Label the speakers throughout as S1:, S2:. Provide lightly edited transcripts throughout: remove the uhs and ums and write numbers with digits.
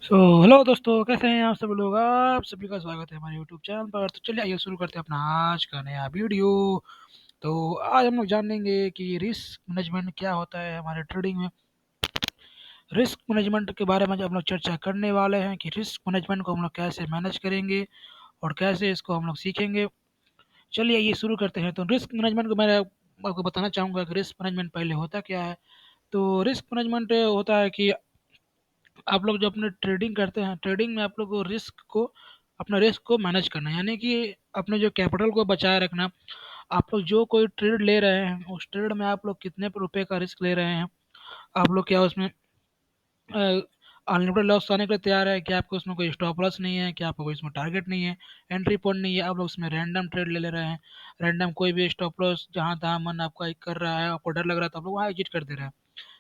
S1: Hello दोस्तों, कैसे हैं आप सब लोग। आप सभी का स्वागत है हमारे यूट्यूब चैनल पर। तो चलिए आइए शुरू करते हैं अपना आज का नया वीडियो। तो आज हम लोग जान लेंगे कि रिस्क मैनेजमेंट क्या होता है हमारे ट्रेडिंग में। रिस्क मैनेजमेंट के बारे में जो हम लोग चर्चा करने वाले हैं कि रिस्क मैनेजमेंट को हम लोग कैसे मैनेज करेंगे और कैसे इसको हम लोग सीखेंगे। चलिए ये शुरू करते हैं। तो रिस्क मैनेजमेंट को मैं आपको बताना चाहूँगा कि रिस्क मैनेजमेंट पहले होता क्या है। तो रिस्क मैनेजमेंट होता है कि आप लोग जो अपने ट्रेडिंग करते हैं, ट्रेडिंग में आप लोग को अपना रिस्क को मैनेज करना है, यानी कि अपने जो कैपिटल को बचाए रखना। आप लोग जो कोई ट्रेड ले रहे हैं उस ट्रेड में आप लोग कितने रुपए का रिस्क ले रहे हैं। आप लोग क्या उसमें अनलिमिटेड लॉस आने के लिए तैयार है कि आपको उसमें कोई स्टॉप लॉस नहीं है, कि आपको कोई इसमें टारगेट नहीं है, एंट्री पॉइंट नहीं है। आप लोग उसमें रैंडम ट्रेड ले रहे हैं। रैंडम कोई भी स्टॉप लॉस जहाँ तहाँ मन आपका कर रहा है, आपको डर लग रहा है तो आप लोग वहाँ एग्जिट कर दे रहे हैं।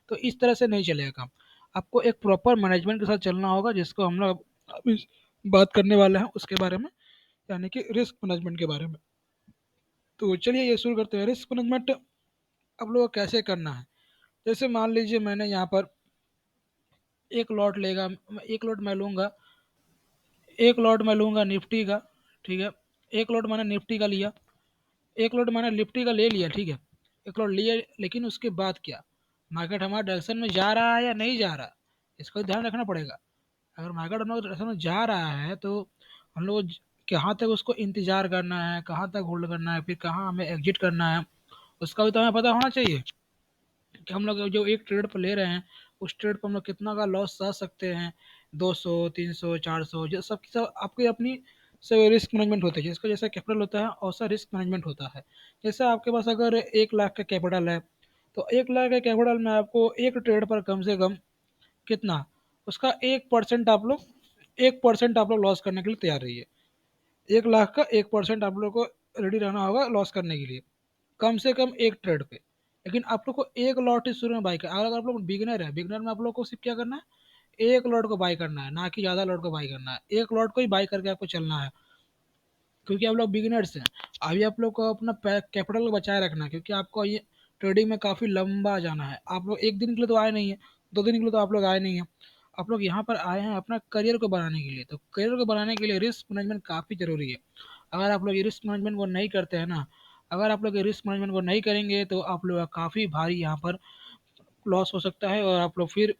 S1: तो इस तरह से नहीं चलेगा काम। आपको एक प्रॉपर मैनेजमेंट के साथ चलना होगा, जिसको हम लोग अभी बात करने वाले हैं उसके बारे में, यानी कि रिस्क मैनेजमेंट के बारे में। तो चलिए ये शुरू करते हैं। रिस्क मैनेजमेंट आप लोगों को कैसे करना है। जैसे मान लीजिए मैंने यहाँ पर एक लॉट मैं लूँगा, एक लॉट मैं लूँगा निफ्टी का। ठीक है, एक लॉट मैंने निफ्टी का लिया, एक लॉट मैंने निफ्टी का ले लिया। ठीक है, एक लॉट लिया, लेकिन उसके बाद क्या, मार्केट हमारा डायरेक्शन में जा रहा है या नहीं जा रहा, इसका ध्यान रखना पड़ेगा। अगर मार्केट हम लोग डायरेक्शन में जा रहा है तो हम लोग कहाँ तक उसको इंतजार करना है, कहाँ तक होल्ड करना है, फिर कहाँ हमें एग्जिट करना है, उसका भी तो हमें पता होना चाहिए कि हम लोग जो एक ट्रेड पर ले रहे हैं उस ट्रेड पर हम लोग कितना का लॉस सह सकते हैं। 200, 300, 400, जो सब की सब आपकी अपनी से रिस्क मैनेजमेंट होता है। जिसका जैसा कैपिटल होता है वैसा रिस्क मैनेजमेंट होता है। जैसे आपके पास अगर 1 लाख का कैपिटल है, तो 1 लाख के कैपिटल में आपको एक ट्रेड पर कम से कम कितना, उसका 1% आप लोग, 1% आप लोग लॉस करने के लिए तैयार रहिए। 1 लाख का 1% आप लोग को रेडी रहना होगा लॉस करने के लिए, कम से कम एक ट्रेड पे। लेकिन आप लोग को एक लॉट ही शुरू में बाई कर, अगर आप लोग बिगनर है, बिगनर में आप लोग को सिर्फ क्या करना है, एक लॉट को बाई करना है, ना कि ज़्यादा लॉट को बाई करना है। एक लॉट को ही बाई करके आपको चलना है, क्योंकि आप लोग बिगिनर्स हैं। अभी आप लोग को अपना कैपिटल को बचाए रखना है, क्योंकि आपको ये ट्रेडिंग में काफ़ी लंबा जाना है। आप लोग एक दिन के लिए तो आए नहीं है, 2 दिन के लिए तो आप लोग आए नहीं हैं। आप लोग यहाँ पर आए हैं अपना करियर को बनाने के लिए। तो करियर को बनाने के लिए रिस्क मैनेजमेंट काफ़ी ज़रूरी है। अगर आप लोग ये रिस्क मैनेजमेंट को नहीं करते हैं ना, अगर आप लोग ये रिस्क मैनेजमेंट को नहीं करेंगे तो आप लोग का काफ़ी भारी यहाँ पर लॉस हो सकता है। और आप लोग फिर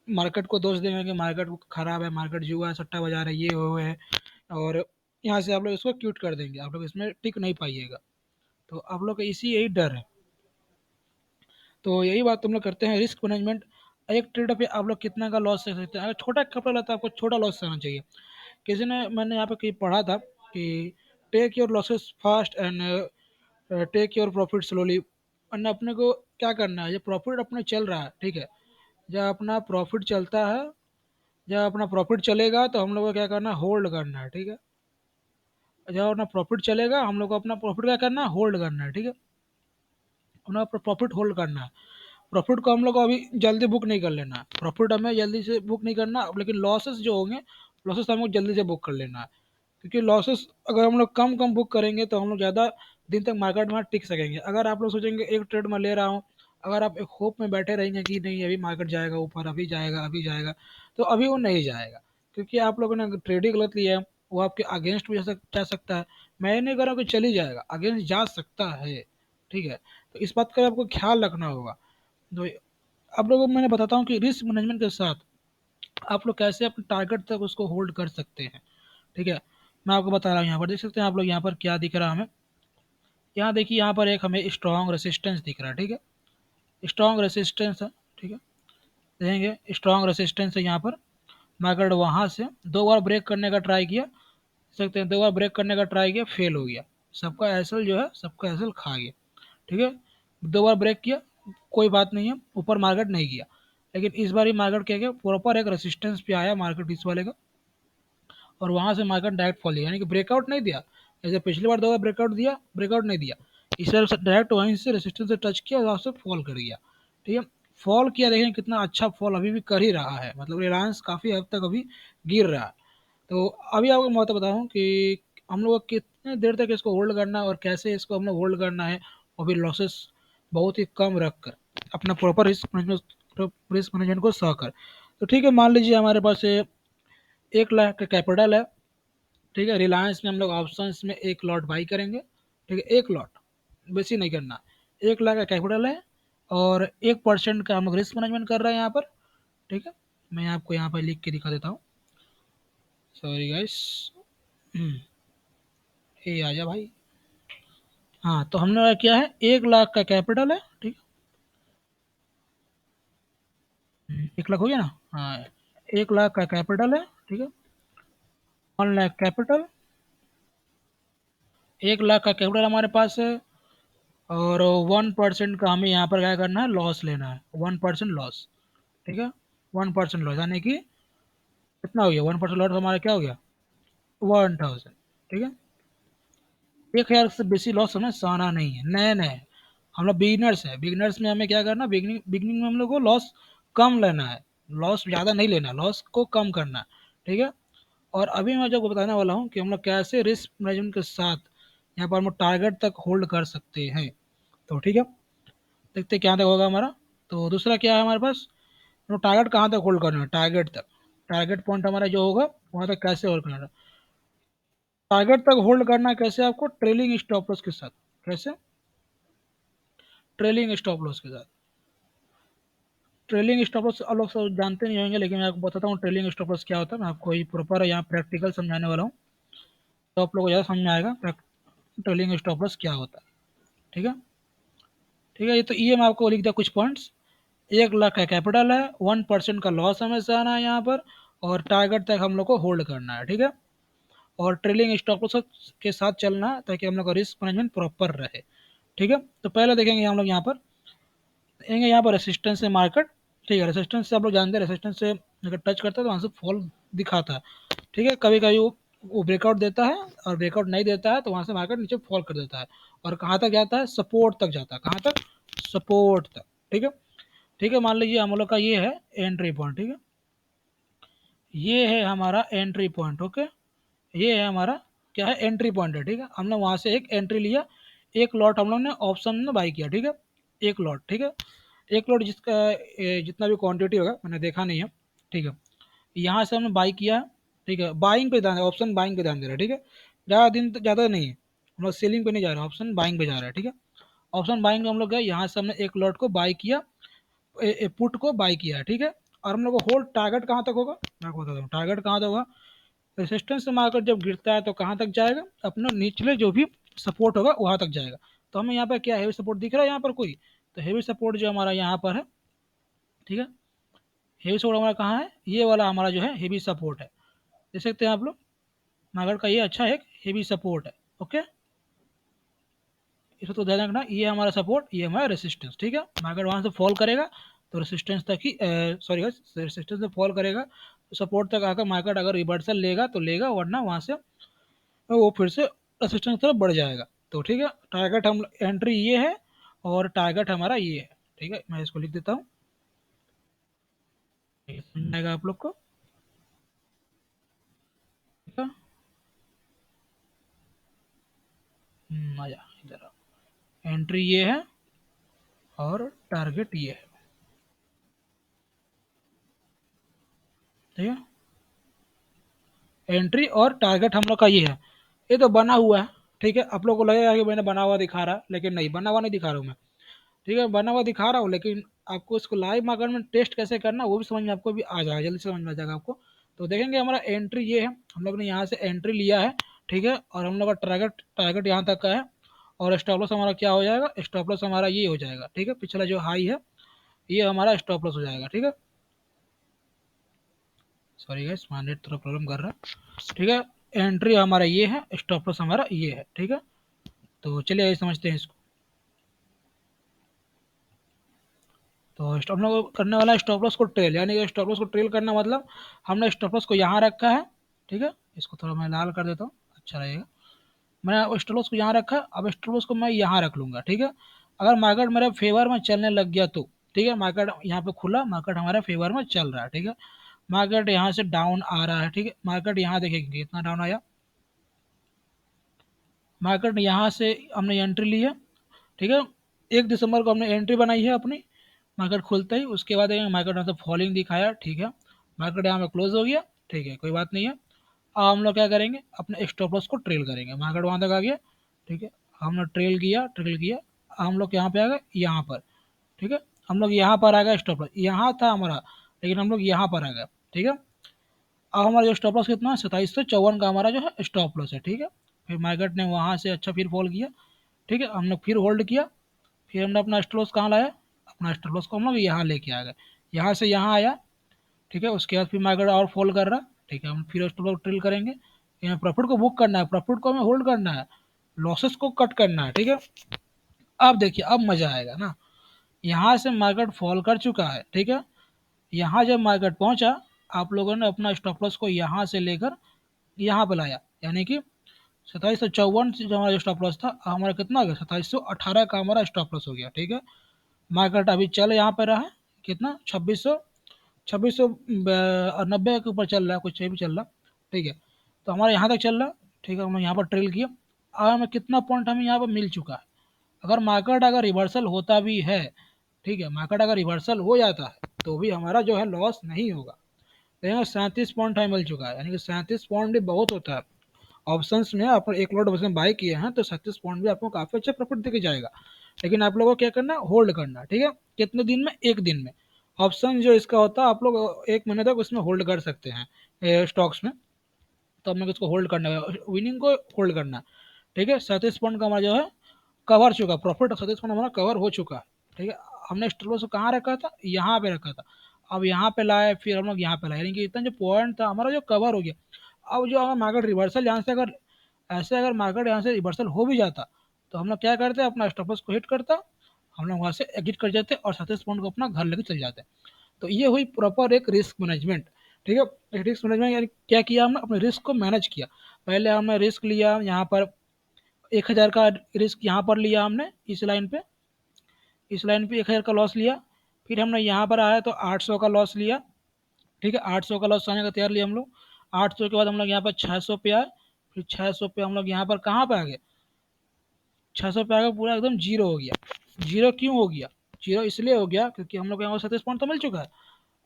S1: मार्केट को दोष देंगे कि मार्केट खराब है, मार्केट जुआ है, सट्टा बाजार है, ये हुए है, और यहाँ से आप लोग इसको क्यूट कर देंगे, आप लोग इसमें टिक नहीं पाइएगा। तो आप लोग का इसी यही डर है। तो यही बात हम लोग करते हैं, रिस्क मैनेजमेंट। एक ट्रेड पे आप लोग कितना का लॉस सह सकते हैं। अगर छोटा कैपिटल है तो आपको छोटा लॉस सहना चाहिए। किसी ने, मैंने यहाँ पे कहीं पढ़ा था कि take your losses fast and take your profit slowly. वरना अपने को क्या करना है, ये प्रॉफिट अपने चल रहा है, ठीक है, जब अपना प्रॉफिट चलता है, जब अपना प्रॉफिट चलेगा तो हम लोग को क्या करना है, होल्ड करना है। ठीक है, जब अपना प्रॉफिट चलेगा हम लोग को अपना प्रॉफिट क्या करना है, होल्ड करना है। ठीक है, अपना अपना प्रॉफिट होल्ड करना है। प्रॉफिट को हम लोग को अभी जल्दी बुक नहीं कर लेना है, प्रॉफिट हमें जल्दी से बुक नहीं करना, लेकिन लॉसेस जो होंगे, लॉसेस हमको जल्दी से बुक कर लेना है। क्योंकि लॉसेस अगर हम लोग कम कम बुक करेंगे तो हम लोग ज़्यादा दिन तक मार्केट में टिक सकेंगे। अगर आप लोग सोचेंगे एक ट्रेड में ले रहा हूँ, अगर आप एक होप में बैठे रहेंगे कि नहीं अभी मार्केट जाएगा ऊपर, अभी जाएगा, अभी जाएगा, तो अभी वो नहीं जाएगा। क्योंकि आप लोगों ने ट्रेडिंग गलत लिया है, वो आपके अगेंस्ट भी जा सकता है। मैं नहीं कह रहा हूँ कि चली जाएगा, अगेंस्ट जा सकता है। ठीक है, तो इस बात का आपको ख्याल रखना होगा। तो आप लोगों को मैंने बताता हूँ कि रिस्क मैनेजमेंट के साथ आप लोग कैसे अपने टारगेट तक उसको होल्ड कर सकते हैं। ठीक है, मैं आपको बता रहा हूँ। यहाँ पर देख सकते हैं आप लोग, यहाँ पर क्या दिख रहा है हमें, यहाँ देखिए, यहाँ पर एक हमें स्ट्रॉन्ग रेसिस्टेंस दिख रहा है। ठीक है, स्ट्रॉन्ग रेसिस्टेंस है। ठीक है, देखेंगे स्ट्रॉन्ग रेसिस्टेंस है यहाँ पर। मार्केट वहाँ से 2 बार ब्रेक करने का ट्राई किया, देख सकते हैं 2 बार ब्रेक करने का ट्राई किया, फेल हो गया। सबका एसल जो है, सबका एसल खा गया। ठीक है, 2 बार ब्रेक किया, कोई बात नहीं है, ऊपर मार्केट नहीं किया। लेकिन इस बार ही मार्केट क्या गया, प्रॉपर एक रेसिस्टेंस पे आया मार्केट इस वाले का, और वहाँ से मार्केट डायरेक्ट फॉल दिया, यानी कि ब्रेकआउट नहीं दिया। जैसे पिछली बार 2 बार ब्रेकआउट दिया, ब्रेकआउट नहीं दिया, इस बार डायरेक्ट वहीं से रेसिस्टेंस से टच किया और वहाँ से फॉल कर गया। ठीक है, फॉल किया, देखें कितना अच्छा फॉल अभी भी कर ही रहा है, मतलब रिलायंस काफ़ी हद तक अभी गिर रहा है। तो अभी आपको मैं तो बताऊँ कि हम लोग को कितने देर तक इसको होल्ड करना है और कैसे इसको हम लोग होल्ड करना है, और भी लॉसेस बहुत ही कम रख कर, अपना प्रॉपर रिस्क मैनेजमेंट को सह कर। तो ठीक है, मान लीजिए हमारे पास 1 लाख का कैपिटल है, ठीक है। रिलायंस में हम लोग ऑप्शंस में 1 लॉट बाई करेंगे, ठीक है, 1 लॉट, बेसी नहीं करना। 1 लाख का कैपिटल है और 1% का हम लोग रिस्क मैनेजमेंट कर रहे हैं यहाँ पर, ठीक है। मैं आपको यहाँ पर लिख के दिखा देता हूँ, सॉरी गाइस। ये आ जा भाई। हाँ, तो हमने क्या है, 1 लाख का कैपिटल है, ठीक 1 लाख हो गया ना, हाँ। 1 लाख का कैपिटल है, ठीक है। 1 लाख कैपिटल, 1 लाख का कैपिटल हमारे पास है, और 1% का हमें यहाँ पर क्या करना है, लॉस लेना है, 1% लॉस, ठीक है। 1% लॉस यानी कि कितना हो गया, 1% लॉस हमारा क्या हो गया, 1000, ठीक है। 1 हजार से बेसी लॉस हमें सहना नहीं है, नए नए हम लोग बिगिनर्स है, बिगिनर्स में हमें क्या करना, बिगिनिंग बिगिनिंग में हम लोग को लॉस कम लेना है, लॉस ज़्यादा नहीं लेना, लॉस को कम करना है, ठीक है। और अभी मैं जो बताने वाला हूँ कि हम लोग कैसे रिस्क मैनेजमेंट के साथ यहाँ पर हम लोग टारगेट तक होल्ड कर सकते हैं, तो ठीक है। देखते हैं क्या तक होगा हमारा। तो दूसरा क्या है हमारे पास, तो टारगेट कहाँ तक होल्ड करना है, टारगेट तक, टारगेट पॉइंट हमारा जो होगा वहाँ तक कैसे होल्ड करना है, टारगेट तक होल्ड करना है कैसे, आपको ट्रेलिंग स्टॉप लॉस के साथ, कैसे, ट्रेलिंग स्टॉप लॉस के साथ। ट्रेलिंग स्टॉप लॉस आप लोग सब जानते नहीं होंगे, लेकिन मैं आपको बताता हूँ ट्रेलिंग स्टॉप लॉस क्या होता है। मैं आपको ये प्रॉपर यहाँ प्रैक्टिकल समझाने वाला हूँ, तो आप लोगों को ज़्यादा समझ में आएगा ट्रेलिंग स्टॉप लॉस क्या होता है, ठीक है। ठीक है, ये तो ये मैं आपको लिख दिया कुछ पॉइंट्स। 1 लाख का कैपिटल है, 1% का लॉस हमें सहना है यहाँ पर, और टारगेट तक हम लोग को होल्ड करना है, ठीक है। और ट्रेलिंग स्टॉप लॉस के साथ चलना है ताकि हम लोग का रिस्क मैनेजमेंट प्रॉपर रहे, ठीक है। तो पहले देखेंगे हम लोग यहाँ पर, देखेंगे यहाँ पर रेसिस्टेंस है मार्केट, ठीक है। रेसिस्टेंस से आप लोग जानते हैं, रेसिस्टेंस से अगर टच करता है तो वहाँ से फॉल दिखाता है, ठीक है। कभी कभी वो ब्रेकआउट देता है, और ब्रेकआउट नहीं देता है तो वहाँ से मार्केट नीचे फॉल कर देता है, और कहाँ तक जाता है, सपोर्ट तक जाता है, कहाँ तक, सपोर्ट तक, ठीक है। ठीक है, मान लीजिए हम लोग का ये है एंट्री पॉइंट, ठीक है, ये है हमारा एंट्री पॉइंट, ओके। ये है हमारा क्या है, एंट्री पॉइंट है, ठीक है। हमने वहाँ से एक एंट्री लिया, 1 लॉट हम लोग ने ऑप्शन में बाई किया, ठीक है, 1 लॉट, ठीक है। 1 लॉट जिसका जितना भी क्वांटिटी होगा मैंने देखा नहीं है, ठीक है। यहाँ से हमने बाई किया, ठीक है, बाइंग पे ध्यान, ऑप्शन बाइंग पे ध्यान दे रहा है, ठीक है। ज़्यादा दिन तो ज़्यादा नहीं है, हम लोग सेलिंग पे नहीं जा रहे, ऑप्शन बाइंग पे जा रहा है, ठीक है। ऑप्शन बाइंग में हम लोग गए, यहाँ से हमने 1 लॉट को बाई किया, पुट को बाई किया है, ठीक है। और हम लोग को होल्ड टारगेट कहाँ तक होगा, मैं आपको बताता हूँ टारगेट कहाँ तक होगा। रेसिस्टेंस से मार्केट जब गिरता है तो कहाँ तक जाएगा, अपना निचले जो भी सपोर्ट होगा वहाँ तक जाएगा। तो हमें यहाँ पर क्या हैवी सपोर्ट दिख रहा है यहाँ पर कोई, तो हैवी सपोर्ट जो हमारा यहाँ पर है, ठीक है। हैवी सपोर्ट हमारा कहाँ है, ये वाला हमारा जो है हैवी सपोर्ट है, देख सकते हैं आप लोग, मार्केट का ये अच्छा एक हैवी सपोर्ट है, ओके। इसको तो ध्यान रखना, ये हमारा सपोर्ट, ये हमारा रेसिस्टेंस, ठीक है। मार्केट वहाँ से फॉल करेगा तो रेसिस्टेंस तक ही, सॉरी, रेसिस्टेंस से फॉल करेगा तो सपोर्ट तक आकर मार्केट अगर रिवर्सल लेगा तो लेगा, वरना वहाँ से वो फिर से रेसिस्टेंस तरफ बढ़ जाएगा। तो ठीक है, टारगेट हम एंट्री ये है, और टारगेट हमारा ये है, ठीक है। मैं इसको लिख देता हूँ, समझ आएगा आप लोग को, ठीक है। आजा इधर, एंट्री ये है और टारगेट ये है, ठीक है। एंट्री और टारगेट हम लोग का ये है, ये तो बना हुआ है, ठीक है। आप लोग को लगेगा कि मैंने बना हुआ दिखा रहा, लेकिन नहीं, बना हुआ नहीं दिखा रहा हूँ मैं, ठीक है। बना हुआ दिखा रहा हूँ, लेकिन आपको इसको लाइव मार्केट में टेस्ट कैसे करना वो भी समझ में आपको भी आ जाएगा, जल्दी समझ में आ जाएगा आपको। तो देखेंगे हमारा एंट्री ये है, हम लोग ने यहाँ से एंट्री लिया है, ठीक है। और हम लोग का टारगेट टारगेट यहाँ तक का है, और स्टॉप लॉस हमारा क्या हो जाएगा, स्टॉप लॉस हमारा ये हो जाएगा, ठीक है। पिछला जो हाई है ये हमारा स्टॉप लॉस हो जाएगा, ठीक है। सॉरी गाइस, मान नेट थोड़ा प्रॉब्लम कर रहा है, ठीक है। एंट्री हमारा ये है, स्टॉप लॉस हमारा ये है, ठीक है। तो चलिए आइए समझते हैं इसको। तो स्टॉप लॉस करने वाला है स्टॉप लॉस को ट्रेल, यानी कि स्टॉप लॉस को ट्रेल करना मतलब हमने स्टॉप लॉस को यहाँ रखा है, ठीक है। इसको थोड़ा मैं लाल कर देता हूँ, अच्छा रहेगा। मैंने स्टॉप लॉस को यहाँ रखा, अब स्टॉप लॉस को मैं यहाँ रख लूँगा, ठीक है। अगर मार्केट मेरे फेवर में चलने लग गया तो, ठीक है, मार्केट यहाँ पे खुला, मार्केट हमारे फेवर में चल रहा है, ठीक है। मार्केट यहाँ से डाउन आ रहा है, ठीक है। मार्केट यहाँ देखेंगे कितना डाउन आया, मार्केट यहाँ से हमने एंट्री ली है, ठीक है। 1 दिसंबर को हमने एंट्री बनाई है अपनी, मार्केट खुलते ही उसके बाद मार्केट यहाँ से फॉलिंग दिखाया, ठीक है। मार्केट यहाँ पे क्लोज हो गया, ठीक है, कोई बात नहीं है। अब हम लोग क्या करेंगे, अपने स्टॉप लॉस को ट्रेल करेंगे। मार्केट वहाँ तक आ गया, ठीक है, हमने ट्रेल किया। हम लोग यहाँ पे आ गए, यहाँ पर, ठीक है, हम लोग यहाँ पर आ गए, स्टॉप लॉस यहाँ था हमारा, लेकिन हम लोग यहाँ पर आ गए, ठीक है। अब हमारा जो स्टॉप लॉस कितना है, 2754 का हमारा जो है स्टॉप लॉस है, ठीक है। फिर मार्केट ने वहाँ से अच्छा फिर फॉल किया, ठीक है, हमने फिर होल्ड किया। फिर हमने अपना स्टॉप लॉस कहाँ लाया, अपना स्टॉप लॉस को हम लोग यहाँ लेके आ गए, यहाँ से यहाँ आया, ठीक है। उसके बाद फिर मार्केट और फॉल कर रहा, ठीक है, हम फिर स्टॉप लॉस ट्रिल करेंगे। यहाँ प्रॉफिट को बुक करना है, प्रॉफिट को हमें होल्ड करना है, लॉसेस को कट करना है, ठीक है। अब देखिए, अब मजा आएगा ना। यहाँ से मार्केट फॉल कर चुका है, ठीक है। यहाँ जब मार्केट पहुंचा, आप लोगों ने अपना स्टॉप लॉस को यहाँ से लेकर यहाँ पे लाया, यानी कि 2754 से जो हमारा स्टॉप लॉस था, हमारा कितना हो गया, 2718 का हमारा स्टॉप लॉस हो गया, ठीक है। मार्केट अभी चल यहाँ पे रहा है, कितना, 2690 के ऊपर चल रहा है, कुछ भी चल रहा, ठीक है। तो हमारा यहाँ तक चल रहा है, ठीक है, हमने यहाँ पर ट्रेल किया। अब हमें कितना पॉइंट हमें यहाँ पर मिल चुका है। अगर रिवर्सल होता भी है, ठीक है, मार्केट अगर रिवर्सल हो जाता है तो भी हमारा जो है लॉस नहीं होगा। तो 37 पॉइंट हमें मिल चुका है, यानी कि 37 पॉइंट भी बहुत होता है। ऑप्शंस में आप एक लॉट ऑप्शन बाय किए हैं तो 37 पॉइंट भी आपको काफ़ी अच्छा प्रॉफिट देके जाएगा। लेकिन आप लोगों को क्या करना है, होल्ड करना है, ठीक है। कितने दिन में, एक दिन में। ऑप्शन जो इसका होता है, आप लोग एक महीने तक उसमें होल्ड कर सकते हैं स्टॉक्स में। तो हम लोग इसको होल्ड करना है, विनिंग को होल्ड करना है, ठीक है। 37 पॉइंट का हमारा जो है कवर चुका, प्रॉफिट 37 पॉइंट हमारा कवर हो चुका है, ठीक है। हमने स्टॉप लॉस कहाँ रखा था, यहाँ पे रखा था। अब यहाँ पे लाए, फिर हम लोग यहाँ पे लाए, यानी कि इतना जो पॉइंट था हमारा जो कवर हो गया। अब जो हमारा मार्केट रिवर्सल यहाँ से अगर मार्केट यहाँ से रिवर्सल हो भी जाता, तो हम लोग क्या करते, अपना स्टॉप लॉस को हिट करता, हम लोग वहाँ से एग्जिट कर जाते और 37 पॉइंट को अपना घर लेके चल जाते। तो ये हुई प्रॉपर एक रिस्क मैनेजमेंट, ठीक है। रिस्क मैनेजमेंट यानी क्या किया हमने, अपने रिस्क को मैनेज किया। पहले हमने रिस्क लिया यहाँ पर, 1000 का रिस्क यहाँ पर लिया हमने, इस लाइन पे 1000 का लॉस लिया। फिर हमने यहाँ पर आया तो 800 का लॉस लिया, ठीक है। 800 का लॉस आने का तैयार लिया हम लोग। 800 के बाद हम लोग यहाँ पर 600 पे आए। फिर 600 पे हम लोग यहाँ पर कहाँ पे आ गए, 600 पे आ गए, पूरा एकदम जीरो हो गया। जीरो क्यों हो गया, जीरो इसलिए हो गया क्योंकि हम लोग यहाँ पर 37 पॉइंट तो मिल चुका है।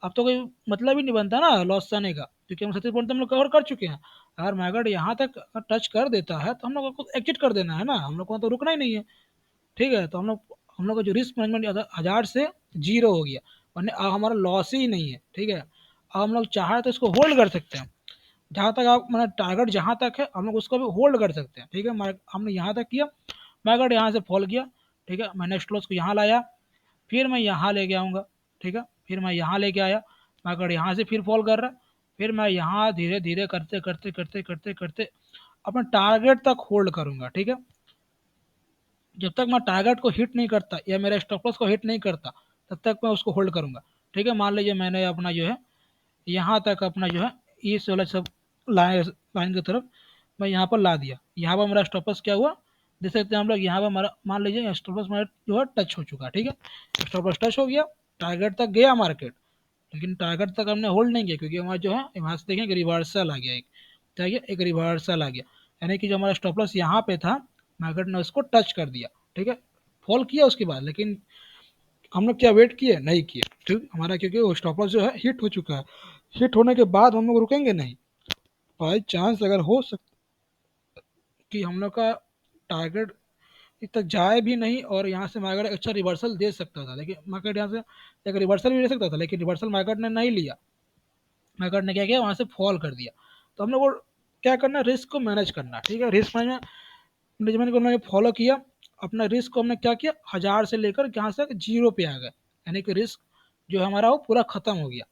S1: अब तो कोई मतलब ही नहीं बनता ना लॉस आने का, क्योंकि हम 37 पॉइंट तो हम लोग कवर कर चुके हैं। अगर मार्केट यहाँ तक टच कर देता है तो हम लोग को एग्जिट कर देना है ना, हम लोग को तो रुकना ही नहीं है, ठीक है। तो हम लोग का जो रिस्क मैनेजमेंट 1000 से जीरो हो गया, वरना अब हमारा लॉस ही नहीं है, ठीक है। अब हम लोग चाहे तो इसको होल्ड कर सकते हैं, जहाँ तक आप मतलब टारगेट जहाँ तक है हम लोग उसको भी होल्ड कर सकते हैं, ठीक है। हमने यहाँ तक किया, मार्केट यहाँ से फॉल किया, ठीक है, मैंने नेक्स्ट लॉस को यहाँ लाया, फिर मैं यहाँ लेके आऊँगा, ठीक है। फिर मैं यहाँ लेके आया, मार्केट यहाँ से फिर फॉल कर रहा है, फिर मैं यहाँ धीरे धीरे करते करते करते करते करते अपने टारगेट तक होल्ड करूँगा, ठीक है। जब तक मैं टारगेट को हिट नहीं करता या मेरे स्टॉप लॉस को हिट नहीं करता, तब तक मैं उसको होल्ड करूँगा, ठीक है। मान लीजिए मैंने अपना जो है यहाँ तक अपना जो है इस वाला सब लाइन लाइन की तरफ मैं यहाँ पर ला दिया। यहाँ पर मेरा स्टॉप लॉस क्या हुआ, देख सकते हैं हम लोग, यहाँ पर हमारा मान लीजिए स्टॉप लॉस मेरा जो है टच हो चुका, ठीक है। स्टॉप लॉस टच हो गया, टारगेट तक गया मार्केट, लेकिन टारगेट तक हमने होल्ड नहीं किया, क्योंकि हमारा जो है वहाँ से देखें रिवर्सल आ गया, एक रिवर्सल आ गया, यानी कि जो हमारा स्टॉप लॉस यहाँ पे था, मार्केट ने उसको टच कर दिया, ठीक है। फॉल किया उसके बाद, लेकिन हम लोग क्या वेट किए, नहीं किए, ठीक। हमारा क्योंकि वो स्टॉप लॉस जो है हिट हो चुका है, हिट होने के बाद हम लोग रुकेंगे नहीं। बाई चांस अगर हो सकता कि हम लोग का टारगेट तक जाए भी नहीं और यहाँ से मार्केट अच्छा रिवर्सल दे सकता था, लेकिन मार्केट यहाँ से एक रिवर्सल भी दे सकता था, लेकिन रिवर्सल मार्केट ने नहीं लिया। मार्केट ने क्या किया, वहाँ से फॉल कर दिया। तो हम लोग को क्या करना, रिस्क को मैनेज करना, ठीक है। रिस्क मैनेजमेंट को हमने फॉलो किया। अपना रिस्क को हमने क्या किया, 1000 से लेकर यहाँ से जीरो पे आ गए, यानी कि रिस्क जो हमारा वो पूरा खत्म हो गया,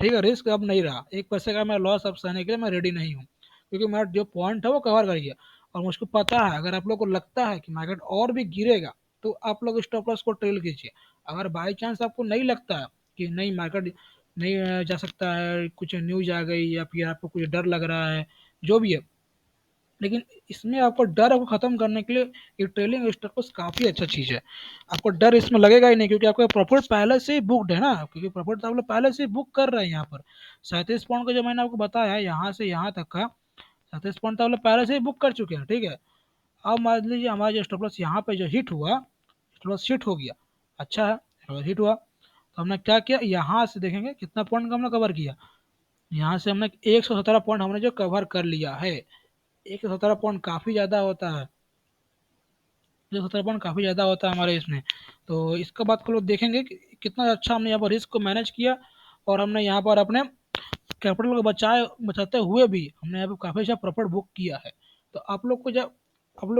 S1: ठीक है। रिस्क अब नहीं रहा, 1 पैसे का मैं लॉस अब सहने के लिए मैं रेडी नहीं हूँ, क्योंकि मेरा जो पॉइंट है वो कवर कर गया। और मुझको पता है, अगर आप लोग को लगता है कि मार्केट और भी गिरेगा तो आप लोग स्टॉप लॉस को ट्रेल कीजिए। अगर बाई चांस आपको नहीं लगता है कि नहीं मार्केट नहीं जा सकता है, कुछ न्यूज आ गई या फिर आपको कुछ डर लग रहा है, जो भी है, लेकिन इसमें आपको डर को खत्म करने के लिए ये ट्रेलिंग स्टॉप लॉस काफ़ी अच्छा चीज़ है। आपको डर इसमें लगेगा ही नहीं, क्योंकि आपका प्रॉफिट पहले से ही बुकड है ना, क्योंकि प्रॉफिट तो आप लोग पहले से ही बुक कर रहे हैं। यहाँ पर 37 पॉइंट का जो मैंने आपको बताया है, यहाँ से यहाँ तक का 37 पॉइंट तो आप लोग पहले से ही बुक कर चुके हैं, ठीक है। अब मान लीजिए हमारा जो स्टॉप लॉस यहाँ पे जो हिट हुआ, स्टॉप लॉस हिट हो गया, अच्छा है, स्टॉप लॉस हिट हुआ, तो हमने क्या किया, यहाँ से देखेंगे कितना पॉइंट का हमने कवर किया, यहाँ से हमने 117 पॉइंट हमने जो कवर कर लिया है। 117 पॉइंट काफ़ी ज़्यादा होता है, 117 पॉइंट काफ़ी ज़्यादा होता है हमारे इसमें। तो इसका बाद को लोग देखेंगे कि कितना अच्छा हमने यहाँ पर रिस्क को मैनेज किया, और हमने यहाँ पर अपने कैपिटल को बचाते हुए भी हमने यहाँ पे काफ़ी अच्छा प्रॉफिट बुक किया है। तो आप लोग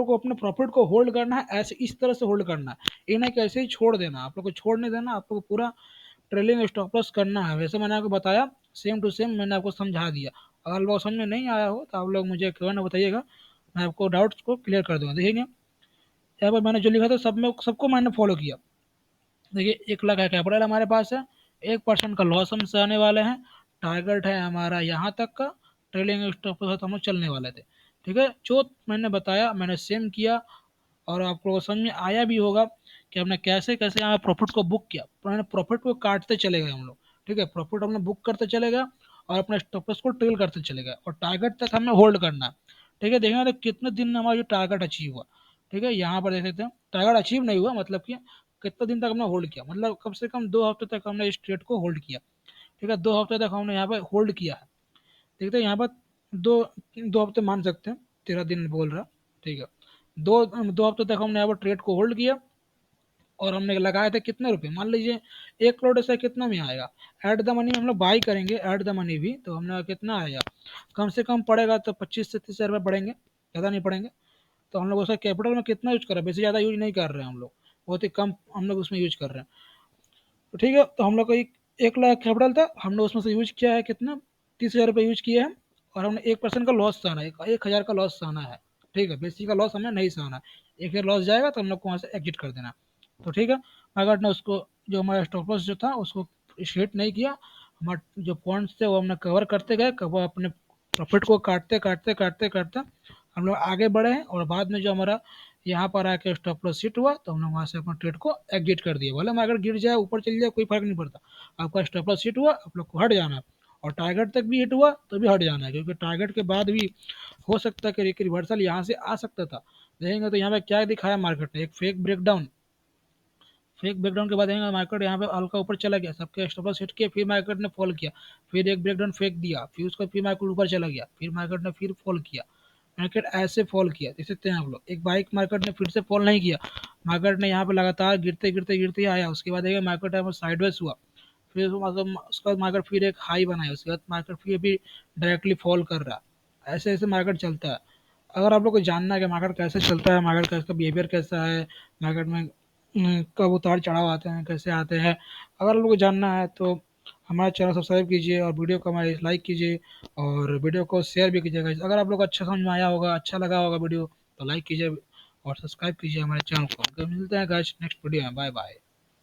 S1: को अपने प्रॉफिट को होल्ड करना है, ऐसे इस तरह से होल्ड करना है, ये नहीं कि ऐसे ही छोड़ देना, आप लोग को छोड़ नहीं देना, आप लोग को पूरा ट्रेलिंग स्टॉप लॉस करना है। वैसे मैंने आपको बताया, सेम टू सेम मैंने आपको समझा दिया। अगर आप लोग समझ में नहीं आया हो तो आप लोग मुझे कमेंट में बताइएगा, मैं आपको डाउट्स को क्लियर कर दूंगा। देखिए यहाँ पर मैंने जो लिखा था सबको मैंने फॉलो किया। देखिए 1 लाख का कैपिटल हमारे पास है, 1% का लॉस हम सहने वाले हैं, टारगेट है हमारा यहाँ तक का, ट्रेलिंग स्टॉप लॉस हम लोग चलने वाले थे। ठीक है, जो मैंने बताया मैंने सेम किया, और आपको समझ में आया भी होगा कि हमने कैसे कैसे यहाँ प्रॉफिट को बुक किया। मैंने प्रॉफिट को काटते चले गए हम लोग, ठीक है, प्रॉफिट हमने बुक करते चले गए और अपने स्टॉप लॉस को ट्रेल करते चले गए, और टारगेट तक हमें होल्ड करना है। ठीक है, देखेंगे तो कितने दिन में हमारा जो टारगेट अचीव हुआ। ठीक है, यहाँ पर देख सकते हैं टारगेट अचीव नहीं हुआ, मतलब कि कितने दिन तक हमने होल्ड किया, मतलब कम से कम 2 हफ्ते तक हमने इस ट्रेड को होल्ड किया। ठीक है, 2 हफ्ते तक हमने यहाँ पे होल्ड किया है। देखते हैं यहाँ पर दो 2 हफ्ते मान सकते हैं, 13 दिन बोल रहा। ठीक है, दो 2 हफ्ते तक हमने यहाँ पर ट्रेड को होल्ड किया, और हमने लगाए थे कितने रुपए, मान लीजिए 1 करोड़ से कितना में आएगा, ऐड द मनी हम लोग बाई करेंगे, ऐड द मनी भी तो हमने कितना आएगा, कम से कम पड़ेगा तो 25 से 30 हज़ार रुपये पड़ेंगे, ज़्यादा नहीं पड़ेंगे। तो हम लोग उसका कैपिटल में कितना यूज कर रहे हैं, बेसी ज़्यादा यूज नहीं कर रहे हैं हम लोग, बहुत ही कम हम लोग उसमें यूज कर रहे हैं। तो ठीक है, तो हम लोग का 1 लाख कैपिटल था, हमने उसमें से यूज किया है कितना, 30 हज़ार रुपये यूज किए हैं, और हमने 1% का लॉस सहना है, 1 हज़ार का लॉस सहना है। ठीक है, बेसी का लॉस हमें नहीं सहना है, 1 हज़ार लॉस जाएगा तो हम लोग को वहाँ से एग्जिट कर देना। तो ठीक है, अगर ने उसको जो हमारा स्टॉप लॉस जो था उसको हिट नहीं किया, हमारे जो पॉइंट्स थे वो हमने कवर करते गए, कवर अपने प्रॉफिट को काटते काटते काटते काटते हम लोग आगे बढ़े हैं, और बाद में जो हमारा यहाँ पर आके स्टॉप लॉस हिट हुआ तो हम लोग वहाँ से अपना ट्रेड को एग्जिट कर दिया। भले मार्केट गिर जाए ऊपर चल जाए कोई फर्क नहीं पड़ता, आपका स्टॉप लॉस हिट हुआ, आप लोग को हट जाना है, और टारगेट तक भी हिट हुआ तो भी हट जाना है, क्योंकि टारगेट के बाद भी हो सकता है कि एक रिवर्सल यहाँ से आ सकता था। देखेंगे तो यहाँ पे क्या दिखाया मार्केट ने, एक फेक ब्रेकडाउन के बाद देखेंगे मार्केट यहाँ पे हल्का ऊपर चला गया, सबके स्टॉप लॉस हिट किया, फिर मार्केट ने फॉल किया, फिर एक ब्रेकडाउन फेंक दिया, फिर उसका फिर मार्केट ऊपर चला गया, फिर मार्केट ने फिर फॉल किया, मार्केट ऐसे फॉल किया, देख सकते हैं आप लोग। एक बाइक मार्केट ने फिर से फॉल नहीं किया, मार्केट ने यहाँ पे लगातार गिरते गिरते गिरते आया, उसके बाद देखिए मार्केट यहाँ पर साइडवेज हुआ, फिर मतलब उसका मार्केट फिर एक हाई बनाया, उसके बाद मार्केट फिर भी डायरेक्टली फॉल कर रहा है। ऐसे ऐसे मार्केट चलता है। अगर आप लोग को जानना है कि मार्केट कैसे चलता है, मार्केट का इसका बिहेवियर कैसा है, मार्केट में कब उतार चढ़ाव आते हैं, कैसे आते हैं, अगर आप लोग को जानना है तो हमारा चैनल सब्सक्राइब कीजिए, और वीडियो को हमारे लाइक कीजिए, और वीडियो को शेयर भी कीजिएगा। अगर आप लोग को अच्छा समझ में आया होगा, अच्छा लगा होगा वीडियो, तो लाइक कीजिए और सब्सक्राइब कीजिए हमारे चैनल को। मिलते हैं गाइस नेक्स्ट वीडियो में, बाय बाय।